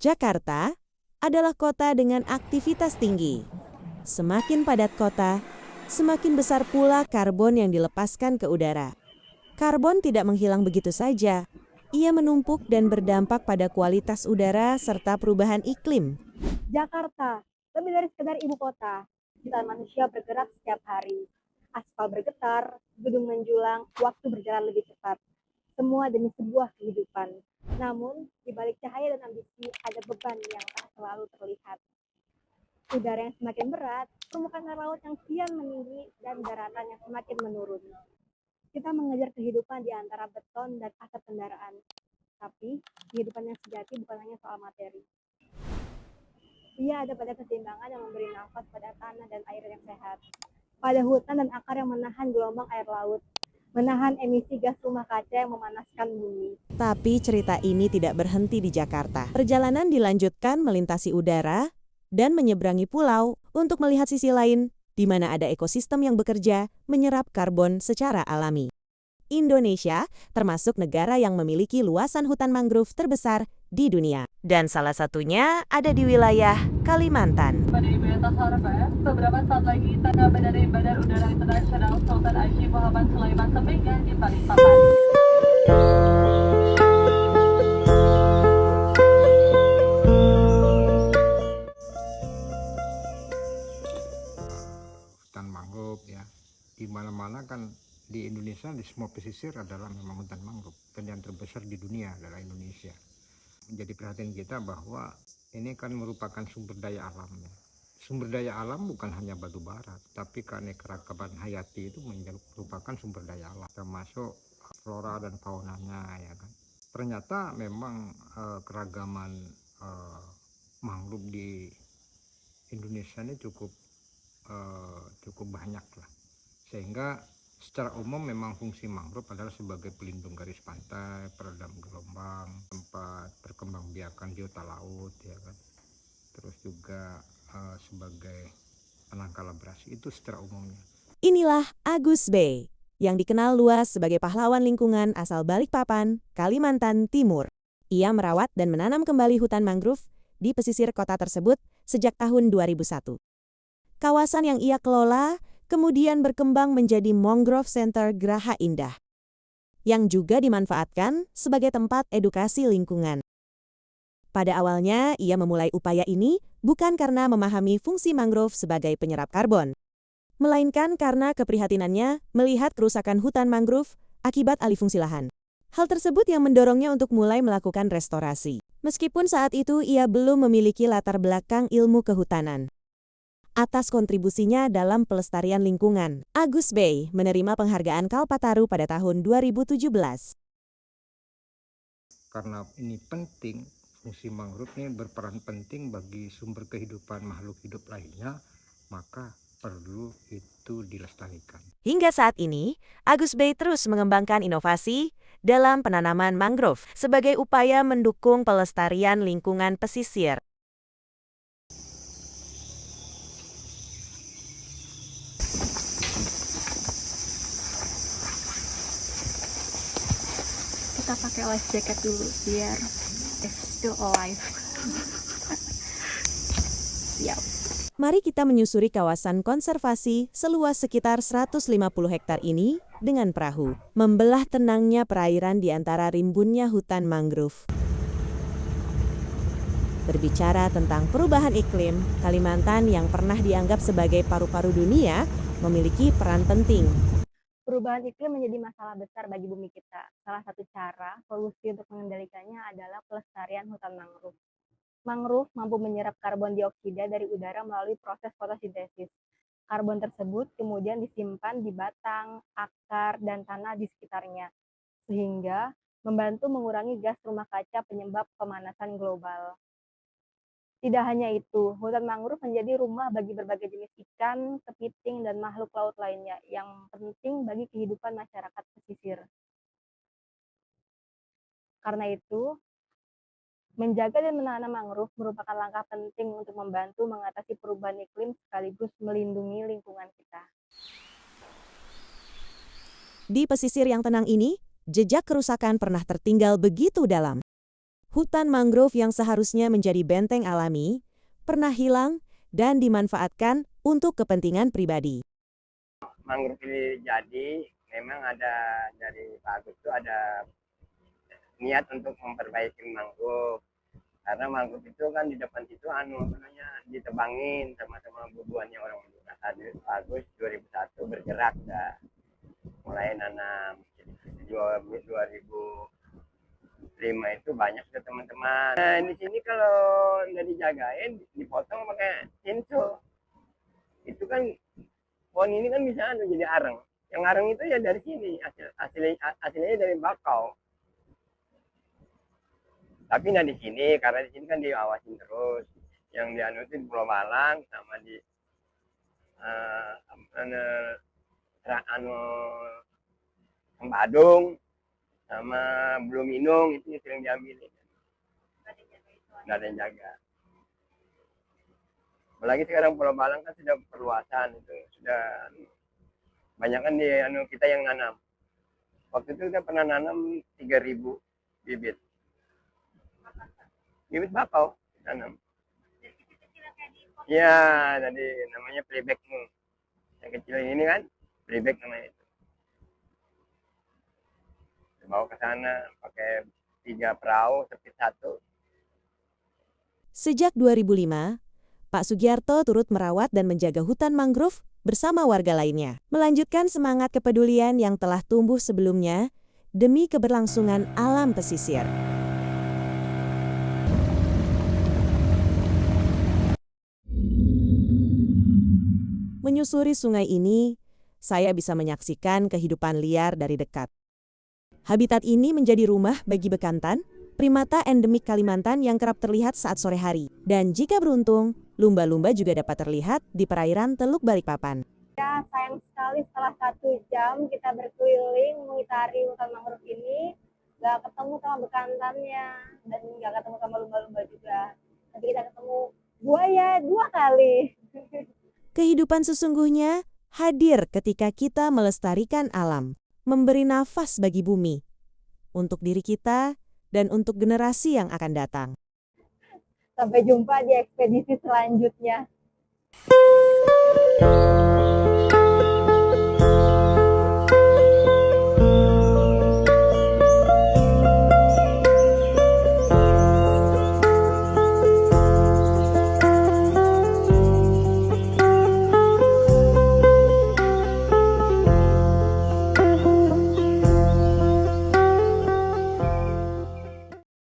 Jakarta adalah kota dengan aktivitas tinggi. Semakin padat kota, semakin besar pula karbon yang dilepaskan ke udara. Karbon tidak menghilang begitu saja. Ia menumpuk dan berdampak pada kualitas udara serta perubahan iklim. Jakarta, lebih dari sekedar ibu kota. Jutaan manusia bergerak setiap hari. Aspal bergetar, gedung menjulang, waktu berjalan lebih cepat. Semua demi sebuah kehidupan. Namun, di balik cahaya dan ambisi ada beban yang tak selalu terlihat. Udara yang semakin berat, permukaan air laut yang kian meninggi, dan daratan yang semakin menurun. Kita mengejar kehidupan di antara beton dan asap kendaraan. Tapi, kehidupan yang sejati bukan hanya soal materi. Ia ada pada keseimbangan yang memberi nafas pada tanah dan air yang sehat, pada hutan dan akar yang menahan gelombang air laut, menahan emisi gas rumah kaca yang memanaskan bumi. Tapi cerita ini tidak berhenti di Jakarta. Perjalanan dilanjutkan melintasi udara dan menyeberangi pulau untuk melihat sisi lain di mana ada ekosistem yang bekerja menyerap karbon secara alami. Indonesia termasuk negara yang memiliki luasan hutan mangrove terbesar di dunia. Dan salah satunya ada di wilayah Kalimantan. Pada Ibu yang tak hormat, beberapa saat lagi tangga dari Bandar Udara Internasional Sultan Haji Muhammad Sulaiman Temenggang di Balikpapan. Hutan mangrove ya, di mana-mana kan di Indonesia di semua pesisir adalah memang hutan mangrove, dan yang terbesar di dunia adalah Indonesia. Menjadi perhatian kita bahwa ini kan merupakan sumber daya alam ya. Sumber daya alam bukan hanya batu bara, tapi keanekaragaman hayati itu merupakan sumber daya alam, termasuk flora dan faunanya ya kan. Ternyata memang keragaman mangrove di Indonesia ini cukup banyak lah, sehingga secara umum memang fungsi mangrove adalah sebagai pelindung garis pantai, peredam gelombang, tempat perkembangbiakan biota laut ya kan, terus juga sebagai penangkal abrasi, itu secara umumnya. Inilah Agus Bey, yang dikenal luas sebagai pahlawan lingkungan asal Balikpapan, Kalimantan Timur. Ia merawat dan menanam kembali hutan mangrove di pesisir kota tersebut sejak tahun 2001. Kawasan yang ia kelola kemudian berkembang menjadi Mangrove Center Geraha Indah, yang juga dimanfaatkan sebagai tempat edukasi lingkungan. Pada awalnya, ia memulai upaya ini bukan karena memahami fungsi mangrove sebagai penyerap karbon, melainkan karena keprihatinannya melihat kerusakan hutan mangrove akibat alih fungsi lahan. Hal tersebut yang mendorongnya untuk mulai melakukan restorasi. Meskipun saat itu ia belum memiliki latar belakang ilmu kehutanan. Atas kontribusinya dalam pelestarian lingkungan, Agus Bey menerima penghargaan Kalpataru pada tahun 2017. Karena ini penting, fungsi mangrove ini berperan penting bagi sumber kehidupan makhluk hidup lainnya, maka perlu itu dilestarikan. Hingga saat ini, Agus Bey terus mengembangkan inovasi dalam penanaman mangrove sebagai upaya mendukung pelestarian lingkungan pesisir. Kita pakai life jacket dulu biar still alive. Siap. Mari kita menyusuri kawasan konservasi seluas sekitar 150 hektar ini dengan perahu, membelah tenangnya perairan di antara rimbunnya hutan mangrove. Berbicara tentang perubahan iklim, Kalimantan yang pernah dianggap sebagai paru-paru dunia memiliki peran penting. Perubahan iklim menjadi masalah besar bagi bumi kita. Salah satu cara solusi untuk mengendalikannya adalah pelestarian hutan mangrove. Mangrove mampu menyerap karbon dioksida dari udara melalui proses fotosintesis. Karbon tersebut kemudian disimpan di batang, akar, dan tanah di sekitarnya, sehingga membantu mengurangi gas rumah kaca penyebab pemanasan global. Tidak hanya itu, hutan mangrove menjadi rumah bagi berbagai jenis ikan, kepiting, dan makhluk laut lainnya yang penting bagi kehidupan masyarakat pesisir. Karena itu, menjaga dan menanam mangrove merupakan langkah penting untuk membantu mengatasi perubahan iklim sekaligus melindungi lingkungan kita. Di pesisir yang tenang ini, jejak kerusakan pernah tertinggal begitu dalam. Hutan mangrove yang seharusnya menjadi benteng alami, pernah hilang dan dimanfaatkan untuk kepentingan pribadi. Mangrove ini jadi memang ada dari Pak Agus itu ada niat untuk memperbaiki mangrove. Karena mangrove itu kan di depan situ ditebangin sama-sama bubuannya orang Madura. Pak Agus 2001 bergerak dah mulai nanam. Jadi 2005 itu banyak ke teman-teman. Nah, di sini kalau nggak dijagain, dipotong pakai cincau. Itu kan pohon ini kan bisa jadi areng. Yang areng itu ya dari sini, hasilnya dari bakau. Tapi nah di sini, karena di sini kan diawasin terus. Yang dianu itu di Pulau Balang sama di Badung sama Belum Minung itu sering diambil. Nggak ada yang jaga. Apalagi sekarang Pulau Balang kan sudah perluasan itu, sudah banyak kan kita yang nanam. Waktu itu kita pernah nanam 3.000 bibit. Bibit bakau tanam. Ya, tadi namanya playback. Yang kecil ini kan playback namanya itu. Bawa ke sana pakai 3 perahu, sepit 1. Sejak 2005, Pak Sugiarto turut merawat dan menjaga hutan mangrove bersama warga lainnya, melanjutkan semangat kepedulian yang telah tumbuh sebelumnya demi keberlangsungan alam pesisir. Menyusuri sungai ini, saya bisa menyaksikan kehidupan liar dari dekat. Habitat ini menjadi rumah bagi bekantan, primata endemik Kalimantan yang kerap terlihat saat sore hari. Dan jika beruntung, lumba-lumba juga dapat terlihat di perairan Teluk Balikpapan. Ya, sayang sekali setelah 1 jam kita berkeliling mengitari hutan mangrove ini, nggak ketemu sama bekantannya dan nggak ketemu sama lumba-lumba juga. Nanti kita ketemu buaya 2 kali. Kehidupan sesungguhnya hadir ketika kita melestarikan alam, memberi nafas bagi bumi, untuk diri kita dan untuk generasi yang akan datang. Sampai jumpa di ekspedisi selanjutnya.